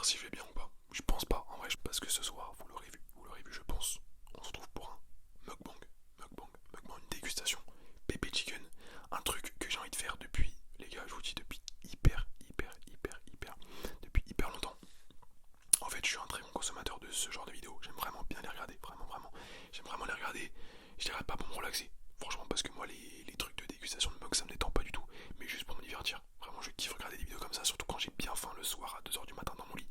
si je vais bien ou pas. Je pense pas, en vrai, parce que ce soir, vous l'aurez vu, je pense. On se retrouve pour un mukbang, mukbang, une dégustation, pépé chicken, un truc que j'ai envie de faire depuis, les gars, je vous dis depuis depuis hyper longtemps. En fait, je suis un très bon consommateur de ce genre de vidéos. J'aime vraiment bien les regarder, vraiment. J'aime vraiment les regarder. Je les regarde pas pour me relaxer, franchement, parce que moi, les trucs de dégustation de mug, ça me détend pas du tout, mais juste pour me divertir. Vraiment, je kiffe regarder des vidéos comme ça, surtout quand j'ai bien faim le soir à 2 heures du matin dans mon lit.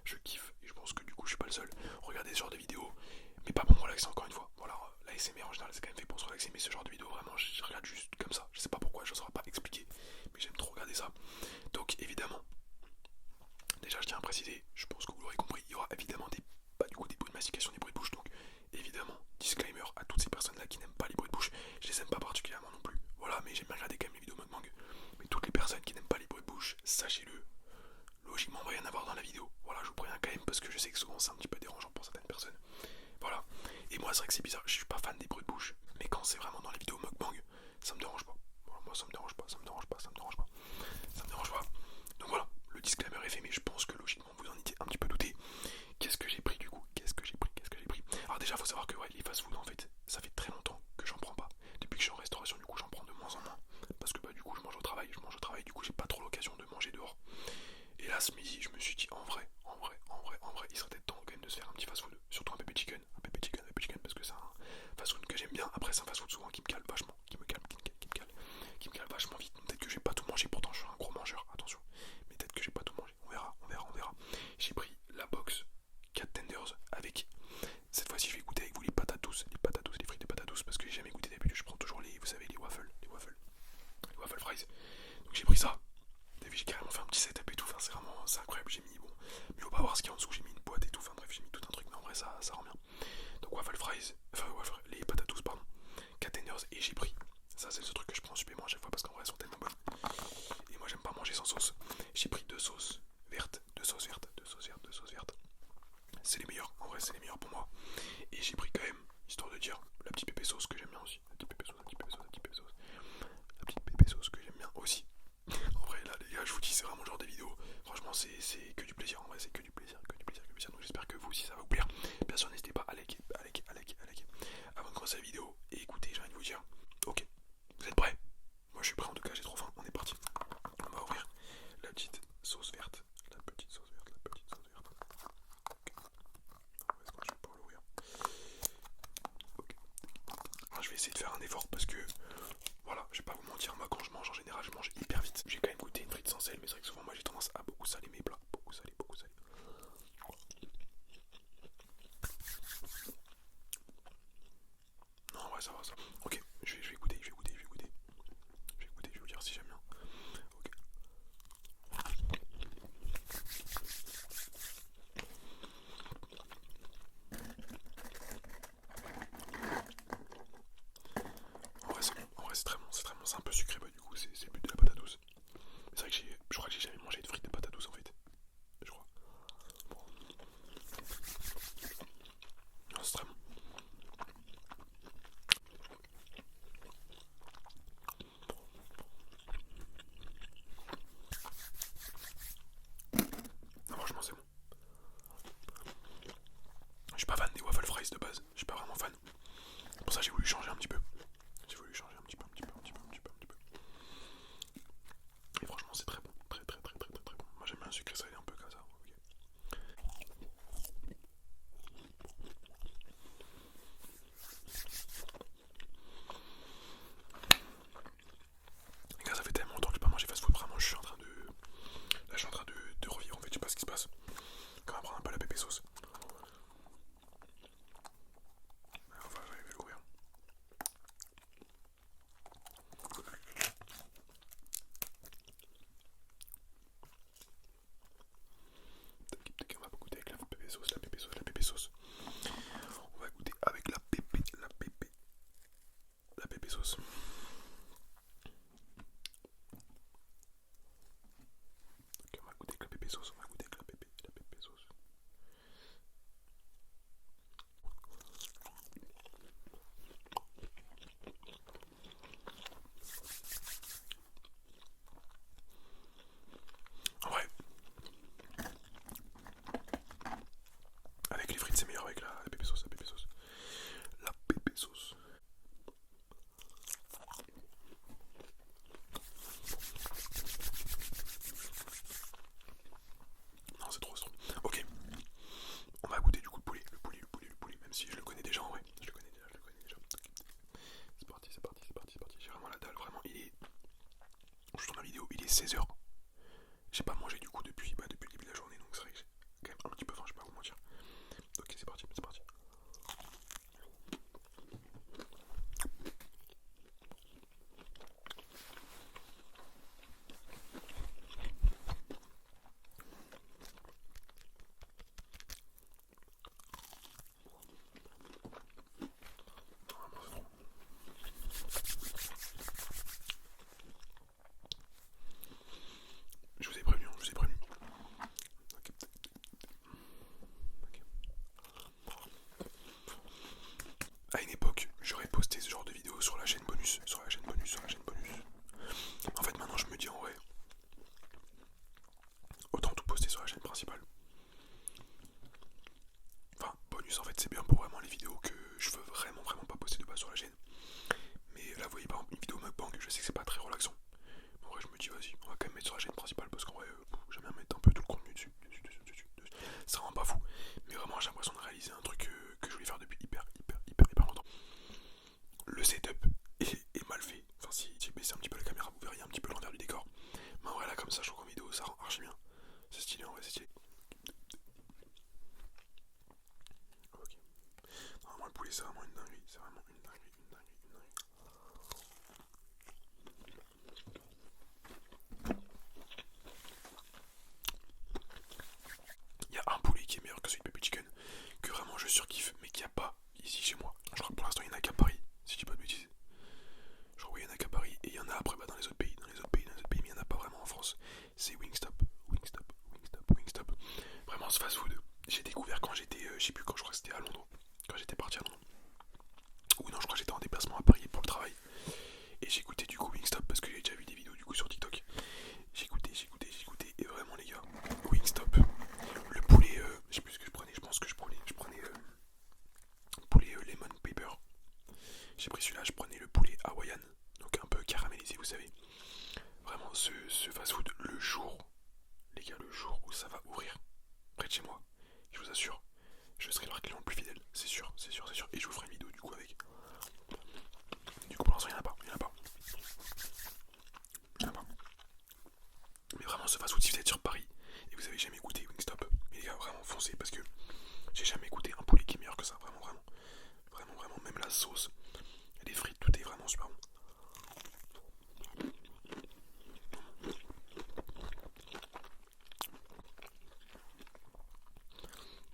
Je kiffe, et je pense que du coup, je suis pas le seul. Regarder ce genre de vidéos, mais pas pour me relaxer encore une fois. Voilà, la SMR en général, c'est quand même fait pour se relaxer, mais ce genre de vidéo, vraiment, je regarde juste comme ça. Je sais pas pourquoi, je ne saurais pas expliquer, mais j'aime trop regarder ça. Donc, évidemment, déjà, je tiens à préciser, je pense que vous l'aurez compris, il y aura évidemment des bruits de mastication, des bruits de bouche. Donc, évidemment, disclaimer à toutes ces personnes-là qui n'aiment pas les bruits de bouche. Je les aime pas particulièrement non plus. Voilà, mais j'aime bien regarder quand même les vidéos mukbang. Mais toutes les personnes qui n'aiment pas les bruits de bouche, sachez-le, logiquement, on va rien avoir dans la vidéo. Voilà, je vous préviens quand même parce que je sais que souvent c'est un petit peu dérangeant pour certaines personnes. Voilà. Et moi, c'est vrai que c'est bizarre, je suis pas fan des bruits de bouche. Mais quand c'est vraiment dans les vidéos mukbang, ça me dérange pas. Voilà, moi, ça me dérange pas. Donc voilà, le disclaimer est fait, mais je pense que logiquement vous en étiez un petit peu douté. Qu'est-ce que j'ai pris du coup? Alors déjà faut savoir que ouais, les fast-food en fait, ça fait très longtemps que j'en prends pas. Depuis que je suis en restauration, du coup j'en prends de moins en moins. Parce que bah du coup je mange au travail, du coup j'ai pas trop l'occasion de manger dehors. Et là ce midi je me suis dit en vrai, il serait peut-être temps quand même de se faire un petit fast-food. Surtout un pépé chicken, parce que c'est un fast-food que j'aime bien. Après c'est un fast-food souvent qui me cale vachement, qui me cale vachement vite. Peut-être que j'ai pas tout mangé, pourtant je suis un gros mangeur, attention. Mais peut-être que j'ai pas tout mangé, on verra. J'ai pris la box 4 tenders avec, cette fois-ci je vais goûter avec vous les patates douces, les frites de patates douces, parce que j'ai jamais goûté d'habitude, je prends toujours vous savez, les waffle fries. Donc j'ai pris ça, t'as vu, j'ai carrément fait un petit setup et tout, enfin c'est incroyable, j'ai mis, bon, mais faut pas voir ce qu'il y a en dessous, j'ai mis une boîte et tout, enfin bref, j'ai mis tout un truc, mais en vrai ça rend bien. Donc waffle fries, les patates douces, pardon, 4 tenders, et j'ai pris, ça c'est ce truc que je prends en supplément à chaque fois, parce qu'en vrai elles sont tellement bonnes, et moi j'aime pas manger sans sauce. J'ai pris deux sauces vertes, c'est les meilleurs, en vrai c'est les meilleurs pour moi. Et j'ai pris quand même, histoire de dire, la petite pépé sauce que j'aime bien aussi. La petite pépé sauce que j'aime bien aussi. En vrai là les gars, je vous dis, c'est vraiment le genre de vidéo. Franchement c'est que du plaisir, en vrai c'est que du plaisir. Donc j'espère que vous aussi ça va vous plaire. Bien sûr n'hésitez pas à liker avant de commencer la vidéo. Et écoutez, j'ai envie de vous dire, ok, vous êtes prêts? Moi je suis prêt en tout cas, j'ai trop faim, on est parti. On va ouvrir la petite sauce verte. Est-ce que je vais pouvoir l'ouvrir? Ok. Alors, je vais essayer de faire un effort parce que voilà, je vais pas vous mentir, moi quand je mange en général je mange hyper vite. J'ai quand même goûté une frite sans sel, mais c'est vrai que souvent moi j'ai tendance à beaucoup saler mes plats. Beaucoup salé. Non ouais ça va ça. Ok, je vais goûter. Je vais vous dire si j'aime bien. Ok. En vrai c'est très bon, c'est un peu sucré, bah du coup c'est le but de la patate douce. C'est vrai que je crois que j'ai jamais mangé de frites de patate douce en fait. Je crois. Non, c'est très bon. c'est stylé. Ok. Normalement, le poulet, c'est vraiment une dinguerie. C'est vraiment une dinguerie, une dinguerie, une dinguerie. Il y a un poulet qui est meilleur que celui de Pepe Chicken, que vraiment je surkiffe, mais qu'il n'y a pas ici chez moi. Je crois que pour l'instant, il n'y en a qu'à Paris, si je dis pas de bêtises. Je crois qu'il y en a qu'à Paris, et il y en a après dans les autres pays, mais il n'y en a pas vraiment en France. C'est Wingstop, Wingstop, Wingstop, Wingstop. Vraiment, ce fast food, j'ai découvert quand j'étais, je sais plus quand, je crois que c'était à Londres, quand j'étais parti à Londres. Ou non, je crois que j'étais en déplacement à Paris pour le travail. Et j'ai goûté du coup Wingstop parce que j'ai déjà vu des vidéos du coup sur TikTok. J'ai goûté, et vraiment les gars, Wingstop, le poulet, je sais plus ce que je prenais, je pense que je prenais poulet lemon pepper. J'ai pris celui-là, je prenais le poulet hawaïan, donc un peu caramélisé, vous savez. Vraiment ce fast food, le jour, les gars, le jour où ça va ouvrir près de chez moi, je vous assure, je serai leur client le plus fidèle, c'est sûr, c'est sûr, c'est sûr. Et je vous ferai une vidéo du coup avec. Du coup pour l'instant il n'y en a pas, il n'y en a pas. Il y en a pas. Mais vraiment ce fast food, si vous êtes sur Paris et vous avez jamais goûté Wingstop, mais les gars vraiment foncez parce que j'ai jamais goûté un poulet qui est meilleur que ça, vraiment, vraiment. Vraiment, vraiment, même la sauce, les frites, tout est vraiment super bon.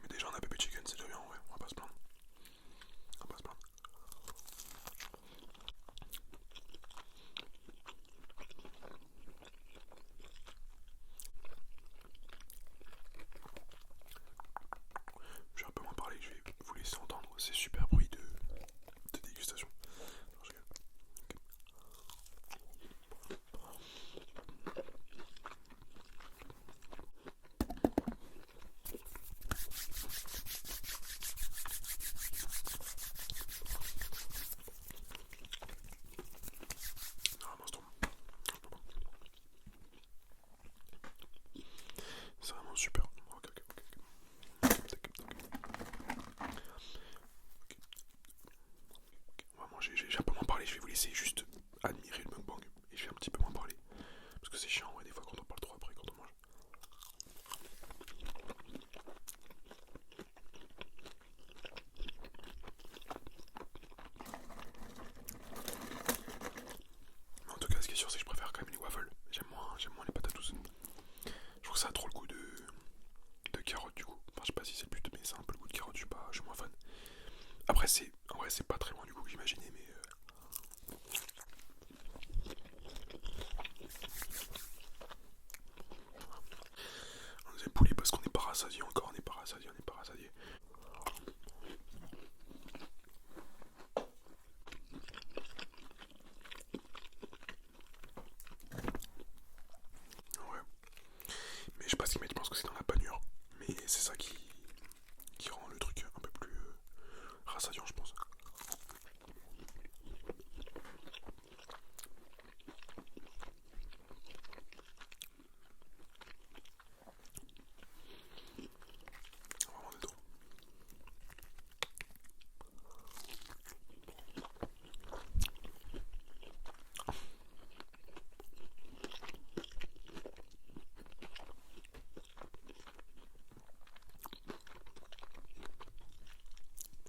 Mais déjà on a Pepe Chicken, c'est déjà bien en vrai, on va pas se plaindre. On va pas se plaindre. Je vais un peu moins parler, je vais vous laisser entendre ces super bruits de dégustation. Non, je rigole. Non, vraiment c'est trop bon. C'est vraiment super. Ok, ok, ok. On va manger, j'ai un peu moins parlé, je vais vous laisser juste admirer le mukbang et je vais un petit peu moins parler. Parce que c'est chiant, ouais, des fois quand on parle trop après quand on mange. Mais en tout cas, ce qui est sûr, c'est que je préfère quand même les waffles. J'aime moins les patates douces. Je trouve que ça a trop le goût de carotte du coup. Enfin, je sais pas si c'est le but, mais c'est un peu le goût de carotte, je suis moins fan. Après, en vrai, c'est pas très loin du coup que j'imaginais, mais. On faisait poulet parce qu'on n'est pas rassasié encore, on n'est pas rassasié, on n'est pas rassasié. Ouais. Mais je sais pas ce qu'ils mettent, je pense que c'est dans la panure. Mais c'est ça qui rend le truc un peu plus rassasiant, je pense. Vraiment des trop.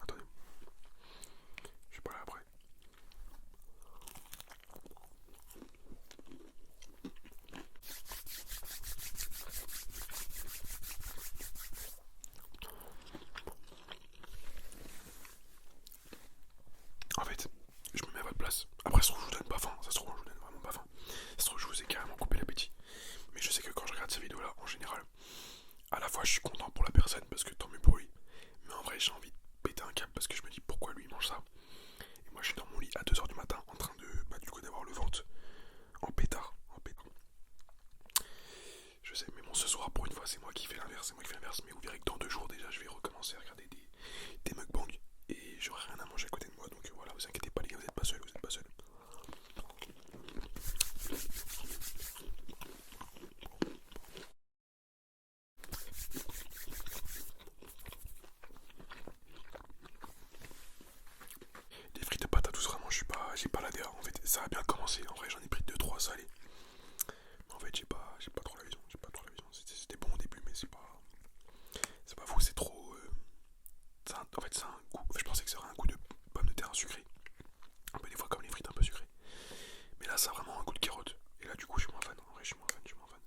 Attendez, je vais pas là après. En fait, je me mets à votre place. Après, ça se trouve, je vous donne pas faim. Ça se trouve, je vous donne vraiment pas faim. Ça se trouve, je vous ai carrément coupé l'appétit. Mais je sais que quand je regarde ces vidéos-là, en général, à la fois je suis content pour la personne parce que tant mieux pour lui. Mais en vrai, j'ai envie de péter un câble parce que je me dis pourquoi lui il mange ça. Et moi, je suis dans mon lit à 2h du matin en train de, du coup, d'avoir le ventre en pétard. En pétard. Je sais, mais bon, ce soir, pour une fois, c'est moi qui fais l'inverse. C'est moi qui fais l'inverse. Mais vous verrez que dans 2 jours, déjà, je vais recommencer à regarder des mukbangs. Et j'aurai rien à manger à côté de moi. Donc voilà, vous inquiétez pas, les gars, vous êtes pas seuls, vous êtes pas seuls. Les frites de patates douces, vraiment, j'ai pas la DA. En fait, ça a bien commencé. En vrai, j'en ai pris 2-3 salés. Mais en fait, j'ai pas trop la vision. J'ai pas trop la vision. C'était bon au début, mais c'est pas. c'est trop. En fait, c'est un goût. Je pensais que ça aurait un goût de pomme de terre sucré. Un peu des fois comme les frites un peu sucrées. Mais là, ça a vraiment un goût de carotte. Et là, du coup, je suis moins fan. En vrai, je suis moins fan. Je suis moins fan.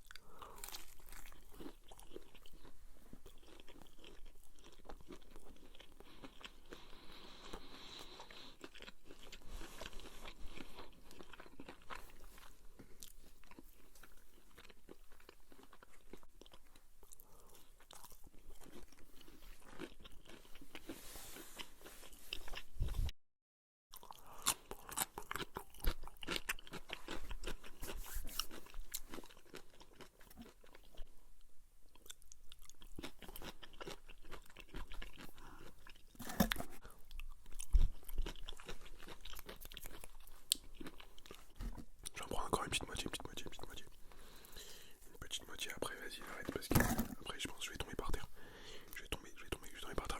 J'en prends encore une petite moitié, petite moitié, petite moitié. Une petite moitié après, vas-y, arrête parce que après, je pense que je vais tomber par terre. Je vais tomber par terre.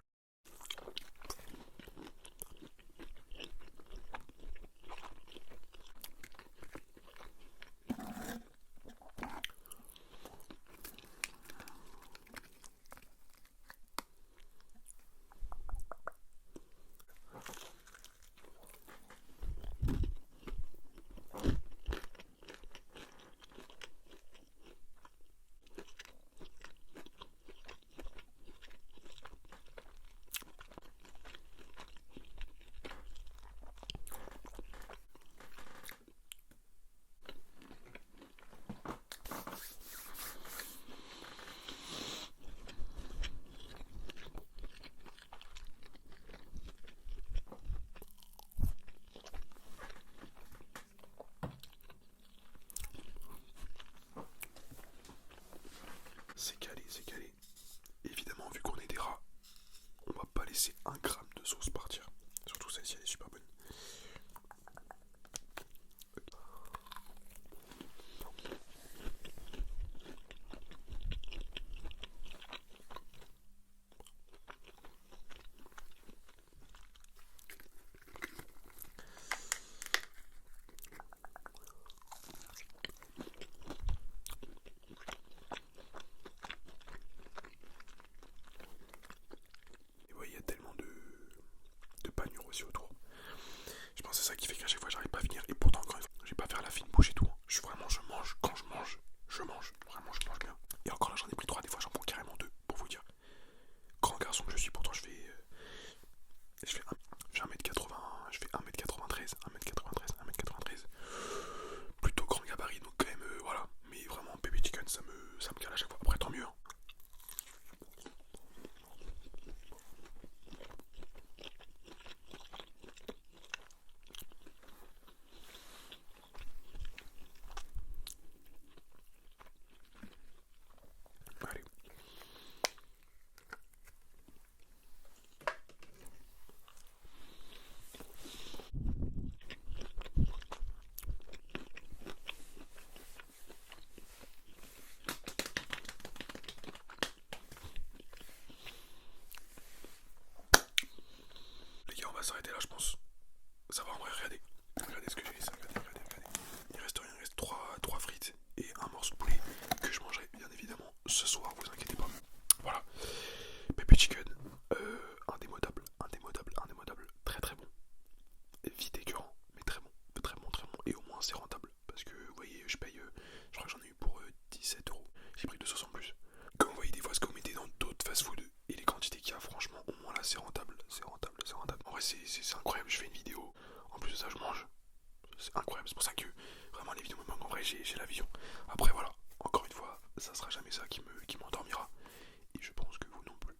C'est calé, c'est calé. Évidemment, vu qu'on est des rats, on va pas laisser un gramme de sauce partir. Surtout celle-ci, elle est super bonne. Et ouais, il y a tellement de panures aussi autour. Je pense que c'est ça qui fait qu'à chaque fois j'arrive pas à finir. Et pourtant, encore une fois, je vais pas faire la fine bouche et tout. Je mange. Quand je mange, je mange. Vraiment, je mange bien. Et encore là, j'en ai pris 3. Des fois, j'en prends carrément 2. Pour vous dire. Grand garçon que je suis, pourtant, je fais 1m80. Je fais 1m93. 1m93. 1m93. Plutôt grand gabarit. Donc, quand même, voilà. Mais vraiment, baby chicken, ça me cale à chaque fois. Après, tant mieux. Hein. Allez. Les gars, on va s'arrêter là, je pense. Ça va en vrai, regardez. Regardez ce que j'ai laissé. Regardez. Il reste rien, il reste 3 frites et un morceau de poulet que je mangerai bien évidemment ce soir, vous inquiétez pas. Voilà. Baby chicken, indémodable. Très très bon. Vite écœurant, mais très bon. Très bon, très bon. Et au moins c'est rentable. Parce que vous voyez, je paye, je crois que j'en ai eu pour 17 euros. J'ai pris 2 sauces en plus. Comme vous voyez des fois ce que vous mettez dans d'autres fast-food et les quantités qu'il y a, franchement, au moins là c'est rentable. C'est rentable. En vrai, c'est incroyable. Je fais une vidéo. En plus de ça, je mange. C'est incroyable. C'est pour ça que vraiment les vidéos me manquent. En vrai, j'ai la vision. Après, voilà. Encore une fois, ça sera jamais ça qui m'endormira. Et je pense que vous non plus.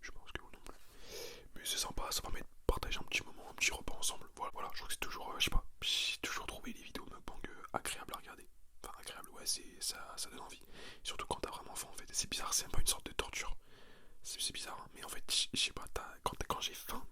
Mais c'est sympa. Ça permet de partager un petit moment, un petit repas ensemble. Voilà. Je trouve que c'est toujours, je sais pas. J'ai toujours trouvé les vidéos mukbang agréables à regarder. Enfin, agréable, ouais, ça donne envie. Surtout quand t'as vraiment faim, en fait. C'est bizarre, c'est un peu une sorte de torture. C'est bizarre, hein, mais en fait, je sais pas, quand j'ai faim,